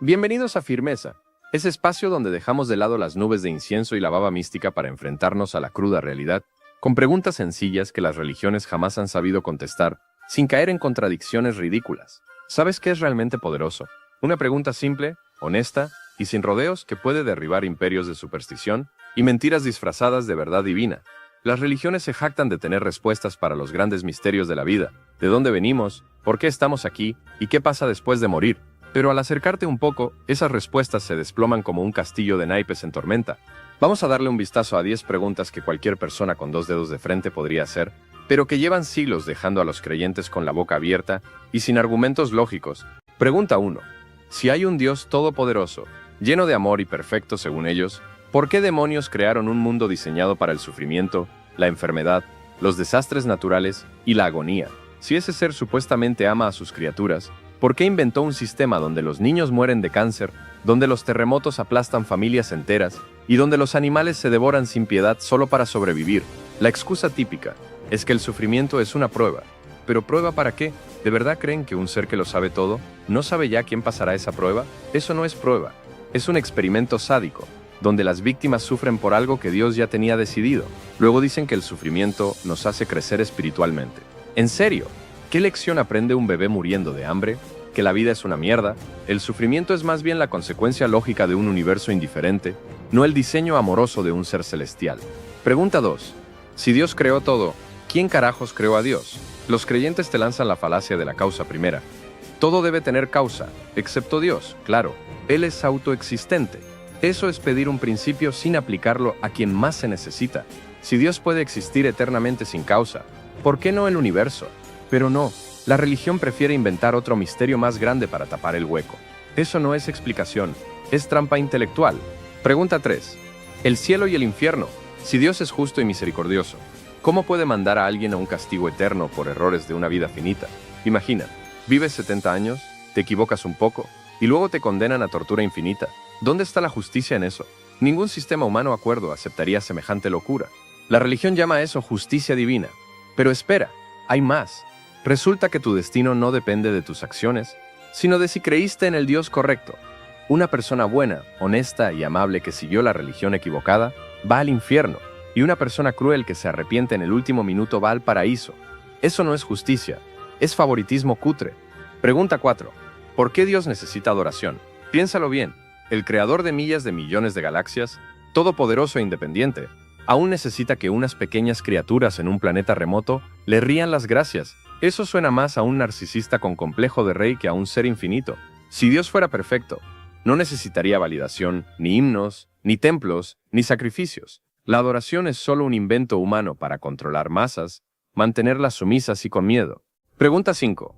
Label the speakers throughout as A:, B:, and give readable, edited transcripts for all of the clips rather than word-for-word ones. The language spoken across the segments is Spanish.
A: Bienvenidos a Firmeza, ese espacio donde dejamos de lado las nubes de incienso y la baba mística para enfrentarnos a la cruda realidad, con preguntas sencillas que las religiones jamás han sabido contestar, sin caer en contradicciones ridículas. ¿Sabes qué es realmente poderoso? Una pregunta simple, honesta y sin rodeos que puede derribar imperios de superstición y mentiras disfrazadas de verdad divina. Las religiones se jactan de tener respuestas para los grandes misterios de la vida, de dónde venimos, por qué estamos aquí y qué pasa después de morir. Pero al acercarte un poco, esas respuestas se desploman como un castillo de naipes en tormenta. Vamos a darle un vistazo a 10 preguntas que cualquier persona con 2 dedos de frente podría hacer, pero que llevan siglos dejando a los creyentes con la boca abierta y sin argumentos lógicos. Pregunta 1. Si hay un Dios todopoderoso, lleno de amor y perfecto según ellos, ¿por qué demonios crearon un mundo diseñado para el sufrimiento, la enfermedad, los desastres naturales y la agonía? Si ese ser supuestamente ama a sus criaturas, ¿por qué inventó un sistema donde los niños mueren de cáncer, donde los terremotos aplastan familias enteras y donde los animales se devoran sin piedad solo para sobrevivir? La excusa típica es que el sufrimiento es una prueba. ¿Pero prueba para qué? ¿De verdad creen que un ser que lo sabe todo no sabe ya quién pasará esa prueba? Eso no es prueba. Es un experimento sádico, donde las víctimas sufren por algo que Dios ya tenía decidido. Luego dicen que el sufrimiento nos hace crecer espiritualmente. ¿En serio? ¿Qué lección aprende un bebé muriendo de hambre? ¿Que la vida es una mierda? El sufrimiento es más bien la consecuencia lógica de un universo indiferente, no el diseño amoroso de un ser celestial. Pregunta 2. Si Dios creó todo, ¿quién carajos creó a Dios? Los creyentes te lanzan la falacia de la causa primera. Todo debe tener causa, excepto Dios, claro. Él es autoexistente. Eso es pedir un principio sin aplicarlo a quien más se necesita. Si Dios puede existir eternamente sin causa, ¿por qué no el universo? Pero no, la religión prefiere inventar otro misterio más grande para tapar el hueco. Eso no es explicación, es trampa intelectual. Pregunta 3. El cielo y el infierno. Si Dios es justo y misericordioso, ¿cómo puede mandar a alguien a un castigo eterno por errores de una vida finita? Imagina, vives 70 años, te equivocas un poco, y luego te condenan a tortura infinita. ¿Dónde está la justicia en eso? Ningún sistema humano acuerdo aceptaría semejante locura. La religión llama a eso justicia divina. Pero espera, hay más. Resulta que tu destino no depende de tus acciones, sino de si creíste en el Dios correcto. Una persona buena, honesta y amable que siguió la religión equivocada, va al infierno, y una persona cruel que se arrepiente en el último minuto va al paraíso. Eso no es justicia, es favoritismo cutre. Pregunta 4. ¿Por qué Dios necesita adoración? Piénsalo bien, el creador de millas de millones de galaxias, todopoderoso e independiente, aún necesita que unas pequeñas criaturas en un planeta remoto le rían las gracias. Eso suena más a un narcisista con complejo de rey que a un ser infinito. Si Dios fuera perfecto, no necesitaría validación, ni himnos, ni templos, ni sacrificios. La adoración es solo un invento humano para controlar masas, mantenerlas sumisas y con miedo. Pregunta 5.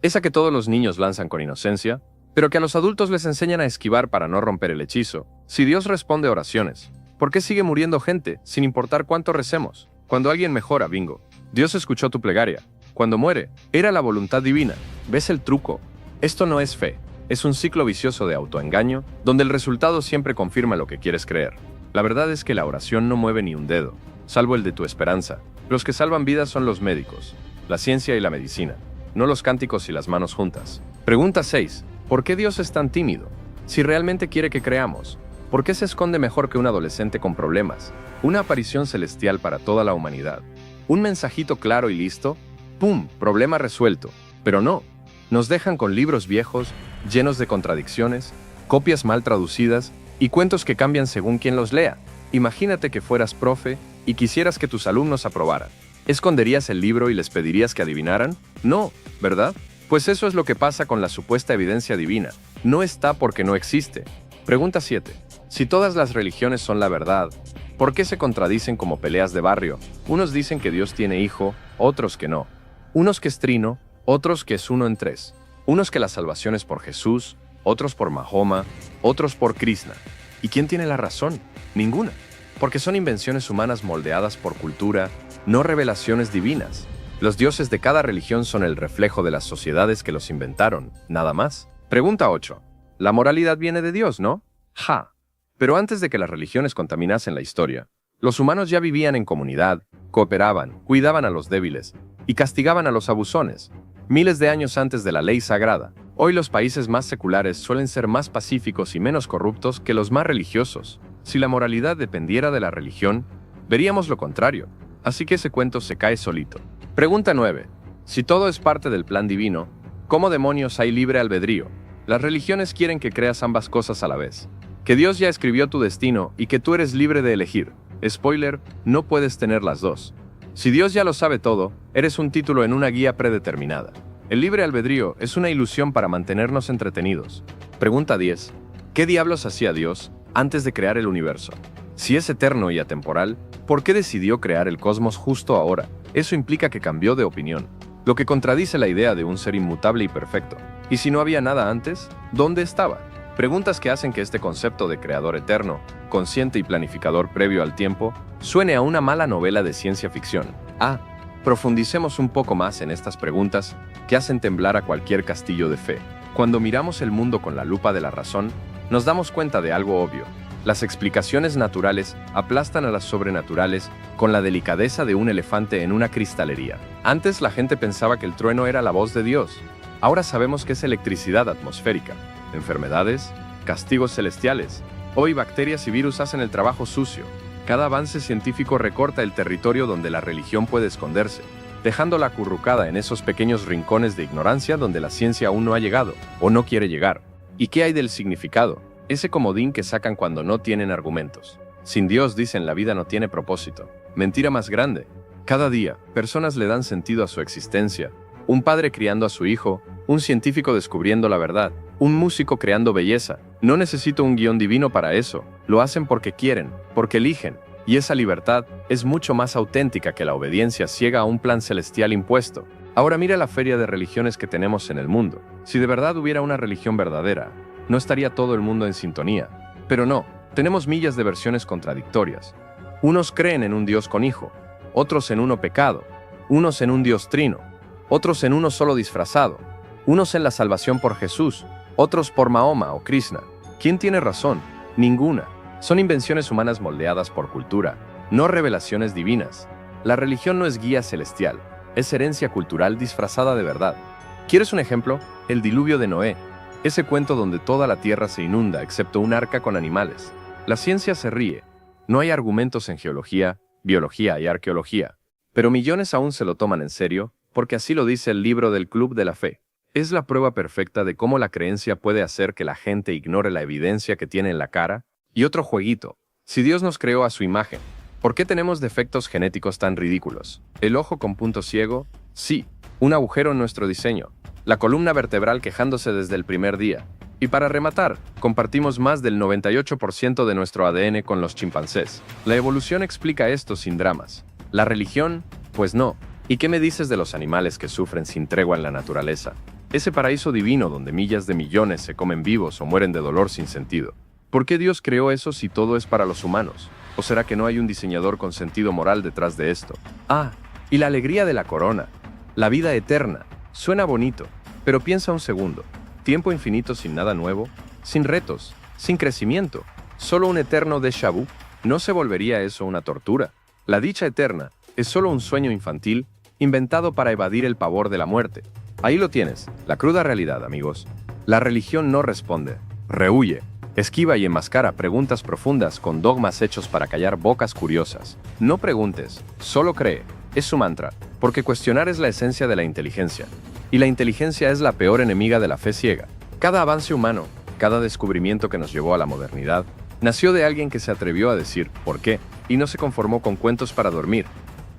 A: Esa que todos los niños lanzan con inocencia, pero que a los adultos les enseñan a esquivar para no romper el hechizo. Si Dios responde oraciones, ¿por qué sigue muriendo gente, sin importar cuánto recemos? Cuando alguien mejora, bingo, Dios escuchó tu plegaria. Cuando muere, era la voluntad divina. ¿Ves el truco? Esto no es fe. Es un ciclo vicioso de autoengaño, donde el resultado siempre confirma lo que quieres creer. La verdad es que la oración no mueve ni un dedo, salvo el de tu esperanza. Los que salvan vidas son los médicos, la ciencia y la medicina, no los cánticos y las manos juntas. Pregunta 6. ¿Por qué Dios es tan tímido? Si realmente quiere que creamos, ¿por qué se esconde mejor que un adolescente con problemas? Una aparición celestial para toda la humanidad. Un mensajito claro y listo. ¡Pum! Problema resuelto. Pero no. Nos dejan con libros viejos, llenos de contradicciones, copias mal traducidas y cuentos que cambian según quien los lea. Imagínate que fueras profe y quisieras que tus alumnos aprobaran. ¿Esconderías el libro y les pedirías que adivinaran? No, ¿verdad? Pues eso es lo que pasa con la supuesta evidencia divina. No está porque no existe. Pregunta 7. Si todas las religiones son la verdad, ¿por qué se contradicen como peleas de barrio? Unos dicen que Dios tiene hijo, otros que no. Unos que es trino, otros que es uno en tres. Unos que la salvación es por Jesús, otros por Mahoma, otros por Krishna. ¿Y quién tiene la razón? Ninguna. Porque son invenciones humanas moldeadas por cultura, no revelaciones divinas. Los dioses de cada religión son el reflejo de las sociedades que los inventaron, nada más. Pregunta 8. La moralidad viene de Dios, ¿no? ¡Ja! Pero antes de que las religiones contaminasen la historia, los humanos ya vivían en comunidad, cooperaban, cuidaban a los débiles y castigaban a los abusones, miles de años antes de la ley sagrada. Hoy los países más seculares suelen ser más pacíficos y menos corruptos que los más religiosos. Si la moralidad dependiera de la religión, veríamos lo contrario. Así que ese cuento se cae solito. Pregunta 9. Si todo es parte del plan divino, ¿cómo demonios hay libre albedrío? Las religiones quieren que creas ambas cosas a la vez. Que Dios ya escribió tu destino y que tú eres libre de elegir. Spoiler, no puedes tener las dos. Si Dios ya lo sabe todo, eres un título en una guía predeterminada. El libre albedrío es una ilusión para mantenernos entretenidos. Pregunta 10. ¿Qué diablos hacía Dios antes de crear el universo? Si es eterno y atemporal, ¿por qué decidió crear el cosmos justo ahora? Eso implica que cambió de opinión, lo que contradice la idea de un ser inmutable y perfecto. ¿Y si no había nada antes? ¿Dónde estaba? Preguntas que hacen que este concepto de creador eterno, consciente y planificador previo al tiempo, suene a una mala novela de ciencia ficción. Profundicemos un poco más en estas preguntas que hacen temblar a cualquier castillo de fe. Cuando miramos el mundo con la lupa de la razón, nos damos cuenta de algo obvio. Las explicaciones naturales aplastan a las sobrenaturales con la delicadeza de un elefante en una cristalería. Antes la gente pensaba que el trueno era la voz de Dios. Ahora sabemos que es electricidad atmosférica. Enfermedades, castigos celestiales. Hoy bacterias y virus hacen el trabajo sucio. Cada avance científico recorta el territorio donde la religión puede esconderse, dejándola acurrucada en esos pequeños rincones de ignorancia donde la ciencia aún no ha llegado, o no quiere llegar. ¿Y qué hay del significado? Ese comodín que sacan cuando no tienen argumentos. Sin Dios, dicen, la vida no tiene propósito. Mentira más grande. Cada día, personas le dan sentido a su existencia. Un padre criando a su hijo, un científico descubriendo la verdad, un músico creando belleza. No necesito un guión divino para eso. Lo hacen porque quieren, porque eligen. Y esa libertad es mucho más auténtica que la obediencia ciega a un plan celestial impuesto. Ahora mira la feria de religiones que tenemos en el mundo. Si de verdad hubiera una religión verdadera, no estaría todo el mundo en sintonía. Pero no, tenemos millas de versiones contradictorias. Unos creen en un Dios con hijo, otros en uno pecado, unos en un Dios trino, otros en uno solo disfrazado, unos en la salvación por Jesús, otros por Mahoma o Krishna. ¿Quién tiene razón? Ninguna. Son invenciones humanas moldeadas por cultura, no revelaciones divinas. La religión no es guía celestial, es herencia cultural disfrazada de verdad. ¿Quieres un ejemplo? El diluvio de Noé. Ese cuento donde toda la tierra se inunda excepto un arca con animales. La ciencia se ríe. No hay argumentos en geología, biología y arqueología. Pero millones aún se lo toman en serio, porque así lo dice el libro del Club de la Fe. Es la prueba perfecta de cómo la creencia puede hacer que la gente ignore la evidencia que tiene en la cara. Y otro jueguito. Si Dios nos creó a su imagen, ¿por qué tenemos defectos genéticos tan ridículos? ¿El ojo con punto ciego? Sí. Un agujero en nuestro diseño. La columna vertebral quejándose desde el primer día. Y para rematar, compartimos más del 98% de nuestro ADN con los chimpancés. La evolución explica esto sin dramas. ¿La religión? Pues no. ¿Y qué me dices de los animales que sufren sin tregua en la naturaleza? Ese paraíso divino donde millas de millones se comen vivos o mueren de dolor sin sentido. ¿Por qué Dios creó eso si todo es para los humanos? ¿O será que no hay un diseñador con sentido moral detrás de esto? Y la alegría de la corona. La vida eterna. Suena bonito, pero piensa un segundo. Tiempo infinito sin nada nuevo, sin retos, sin crecimiento. Solo un eterno déjà vu. ¿No se volvería eso una tortura? La dicha eterna es solo un sueño infantil inventado para evadir el pavor de la muerte. Ahí lo tienes, la cruda realidad, amigos. La religión no responde, rehúye, esquiva y enmascara preguntas profundas con dogmas hechos para callar bocas curiosas. No preguntes, solo cree. Es su mantra, porque cuestionar es la esencia de la inteligencia. Y la inteligencia es la peor enemiga de la fe ciega. Cada avance humano, cada descubrimiento que nos llevó a la modernidad, nació de alguien que se atrevió a decir ¿por qué? Y no se conformó con cuentos para dormir.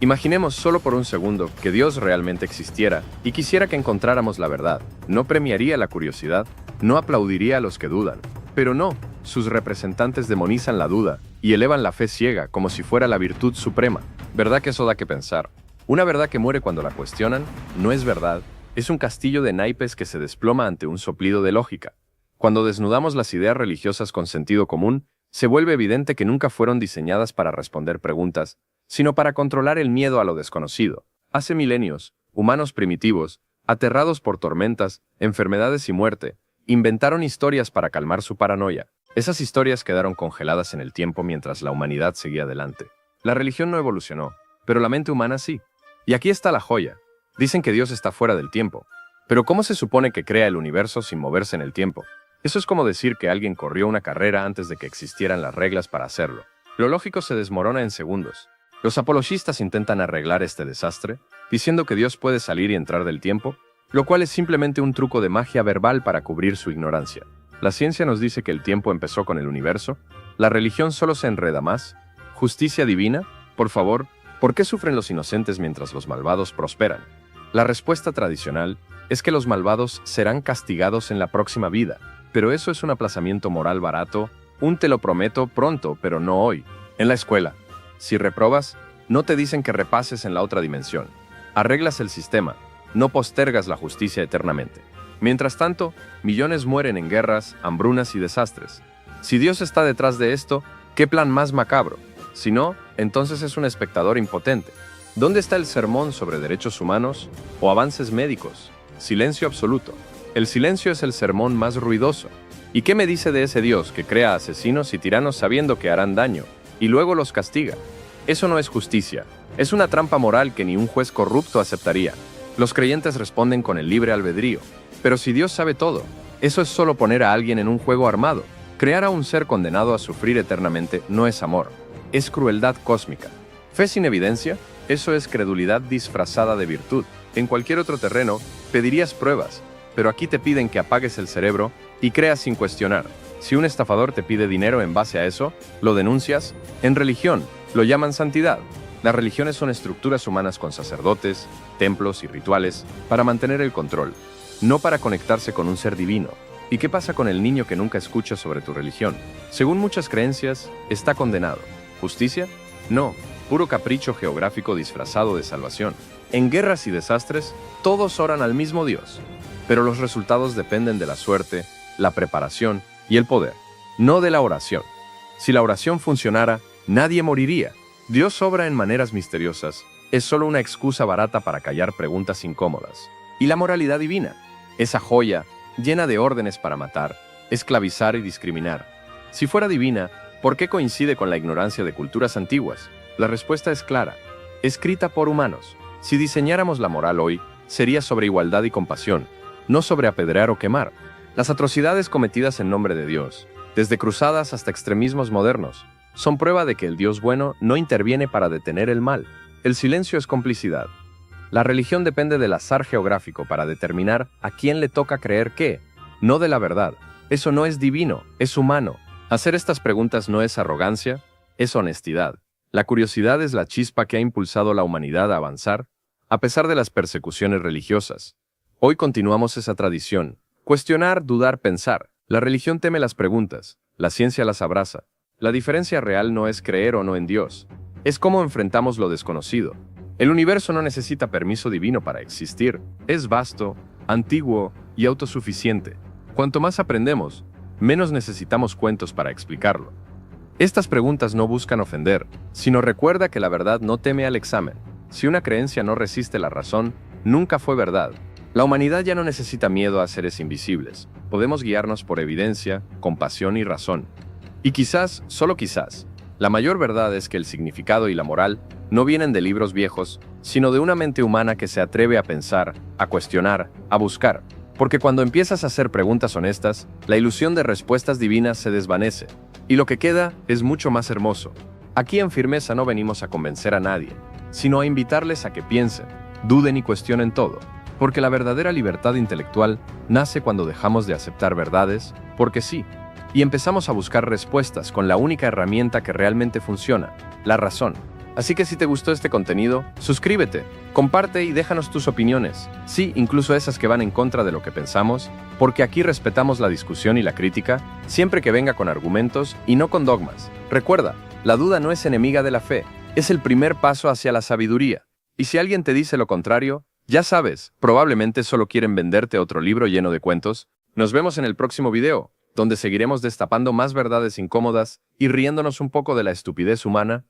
A: Imaginemos solo por un segundo que Dios realmente existiera y quisiera que encontráramos la verdad. ¿No premiaría la curiosidad? ¿No aplaudiría a los que dudan? Pero no, sus representantes demonizan la duda y elevan la fe ciega como si fuera la virtud suprema. ¿Verdad que eso da que pensar? Una verdad que muere cuando la cuestionan no es verdad, es un castillo de naipes que se desploma ante un soplido de lógica. Cuando desnudamos las ideas religiosas con sentido común, se vuelve evidente que nunca fueron diseñadas para responder preguntas, sino para controlar el miedo a lo desconocido. Hace milenios, humanos primitivos, aterrados por tormentas, enfermedades y muerte, inventaron historias para calmar su paranoia. Esas historias quedaron congeladas en el tiempo mientras la humanidad seguía adelante. La religión no evolucionó, pero la mente humana sí. Y aquí está la joya. Dicen que Dios está fuera del tiempo, Pero ¿cómo se supone que crea el universo sin moverse en el tiempo? Eso es como decir que alguien corrió una carrera antes de que existieran las reglas para hacerlo. Lo lógico se desmorona en segundos. Los apologistas intentan arreglar este desastre, diciendo que Dios puede salir y entrar del tiempo, lo cual es simplemente un truco de magia verbal para cubrir su ignorancia. La ciencia nos dice que el tiempo empezó con el universo, la religión solo se enreda más. ¿Justicia divina? Por favor, ¿por qué sufren los inocentes mientras los malvados prosperan? La respuesta tradicional es que los malvados serán castigados en la próxima vida, pero eso es un aplazamiento moral barato, un te lo prometo pronto, pero no hoy. En la escuela, si reprobas, no te dicen que repases en la otra dimensión. Arreglas el sistema, no postergas la justicia eternamente. Mientras tanto, millones mueren en guerras, hambrunas y desastres. Si Dios está detrás de esto, ¿qué plan más macabro? Si no, entonces es un espectador impotente. ¿Dónde está el sermón sobre derechos humanos o avances médicos? Silencio absoluto. El silencio es el sermón más ruidoso. ¿Y qué me dice de ese Dios que crea asesinos y tiranos sabiendo que harán daño y luego los castiga? Eso no es justicia. Es una trampa moral que ni un juez corrupto aceptaría. Los creyentes responden con el libre albedrío. Pero si Dios sabe todo, eso es solo poner a alguien en un juego armado. Crear a un ser condenado a sufrir eternamente no es amor. Es crueldad cósmica. ¿Fe sin evidencia? Eso es credulidad disfrazada de virtud. En cualquier otro terreno, pedirías pruebas, pero aquí te piden que apagues el cerebro y creas sin cuestionar. Si un estafador te pide dinero en base a eso, ¿lo denuncias? En religión, lo llaman santidad. Las religiones son estructuras humanas con sacerdotes, templos y rituales para mantener el control, no para conectarse con un ser divino. ¿Y qué pasa con el niño que nunca escucha sobre tu religión? Según muchas creencias, está condenado. ¿Justicia? No, puro capricho geográfico disfrazado de salvación. En guerras y desastres, todos oran al mismo Dios, pero los resultados dependen de la suerte, la preparación y el poder, no de la oración. Si la oración funcionara, nadie moriría. Dios obra en maneras misteriosas, es solo una excusa barata para callar preguntas incómodas. ¿Y la moralidad divina? Esa joya, llena de órdenes para matar, esclavizar y discriminar. Si fuera divina, ¿por qué coincide con la ignorancia de culturas antiguas? La respuesta es clara, escrita por humanos. Si diseñáramos la moral hoy, sería sobre igualdad y compasión, no sobre apedrear o quemar. Las atrocidades cometidas en nombre de Dios, desde cruzadas hasta extremismos modernos, son prueba de que el Dios bueno no interviene para detener el mal. El silencio es complicidad. La religión depende del azar geográfico para determinar a quién le toca creer qué, no de la verdad. Eso no es divino, es humano. Hacer estas preguntas no es arrogancia, es honestidad. La curiosidad es la chispa que ha impulsado a la humanidad a avanzar, a pesar de las persecuciones religiosas. Hoy continuamos esa tradición. Cuestionar, dudar, pensar. La religión teme las preguntas, la ciencia las abraza. La diferencia real no es creer o no en Dios, es cómo enfrentamos lo desconocido. El universo no necesita permiso divino para existir, es vasto, antiguo y autosuficiente. Cuanto más aprendemos, menos necesitamos cuentos para explicarlo. Estas preguntas no buscan ofender, sino recuerda que la verdad no teme al examen. Si una creencia no resiste la razón, nunca fue verdad. La humanidad ya no necesita miedo a seres invisibles. Podemos guiarnos por evidencia, compasión y razón. Y quizás, solo quizás, la mayor verdad es que el significado y la moral no vienen de libros viejos, sino de una mente humana que se atreve a pensar, a cuestionar, a buscar. Porque cuando empiezas a hacer preguntas honestas, la ilusión de respuestas divinas se desvanece, y lo que queda es mucho más hermoso. Aquí en Firmeza no venimos a convencer a nadie, sino a invitarles a que piensen, duden y cuestionen todo. Porque la verdadera libertad intelectual nace cuando dejamos de aceptar verdades, porque sí, y empezamos a buscar respuestas con la única herramienta que realmente funciona, la razón. Así que si te gustó este contenido, suscríbete, comparte y déjanos tus opiniones. Sí, incluso esas que van en contra de lo que pensamos, porque aquí respetamos la discusión y la crítica, siempre que venga con argumentos y no con dogmas. Recuerda, la duda no es enemiga de la fe, es el primer paso hacia la sabiduría. Y si alguien te dice lo contrario, ya sabes, probablemente solo quieren venderte otro libro lleno de cuentos. Nos vemos en el próximo video, donde seguiremos destapando más verdades incómodas y riéndonos un poco de la estupidez humana.